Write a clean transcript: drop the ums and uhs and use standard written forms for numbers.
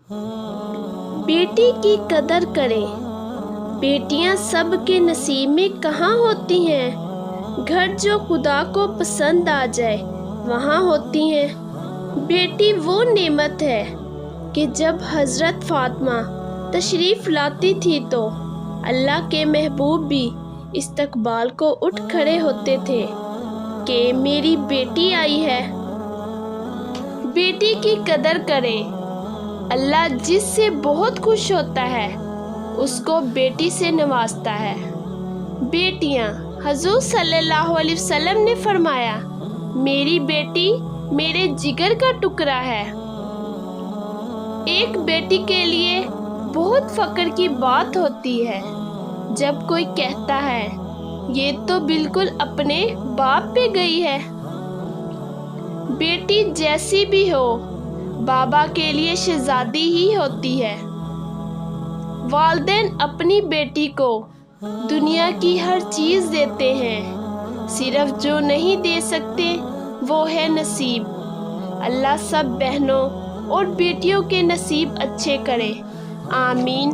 بیٹی کی قدر کریں۔ بیٹیاں سب کے نصیب میں کہاں ہوتی ہیں، گھر جو خدا کو پسند آ جائے وہاں ہوتی ہیں۔ بیٹی وہ نعمت ہے کہ جب حضرت فاطمہ تشریف لاتی تھی تو اللہ کے محبوب بھی استقبال کو اٹھ کھڑے ہوتے تھے کہ میری بیٹی آئی ہے۔ بیٹی کی قدر کریں۔ اللہ جس سے بہت خوش ہوتا ہے اس کو بیٹی سے نوازتا ہے۔ بیٹیاں، حضور صلی اللہ علیہ وسلم نے فرمایا، میری بیٹی میرے جگر کا ٹکڑا ہے۔ ایک بیٹی کے لیے بہت فخر کی بات ہوتی ہے جب کوئی کہتا ہے یہ تو بالکل اپنے باپ پہ گئی ہے۔ بیٹی جیسی بھی ہو بابا کے لیے شہزادی ہی ہوتی ہے۔ والدین اپنی بیٹی کو دنیا کی ہر چیز دیتے ہیں، صرف جو نہیں دے سکتے وہ ہے نصیب۔ اللہ سب بہنوں اور بیٹیوں کے نصیب اچھے کرے، آمین۔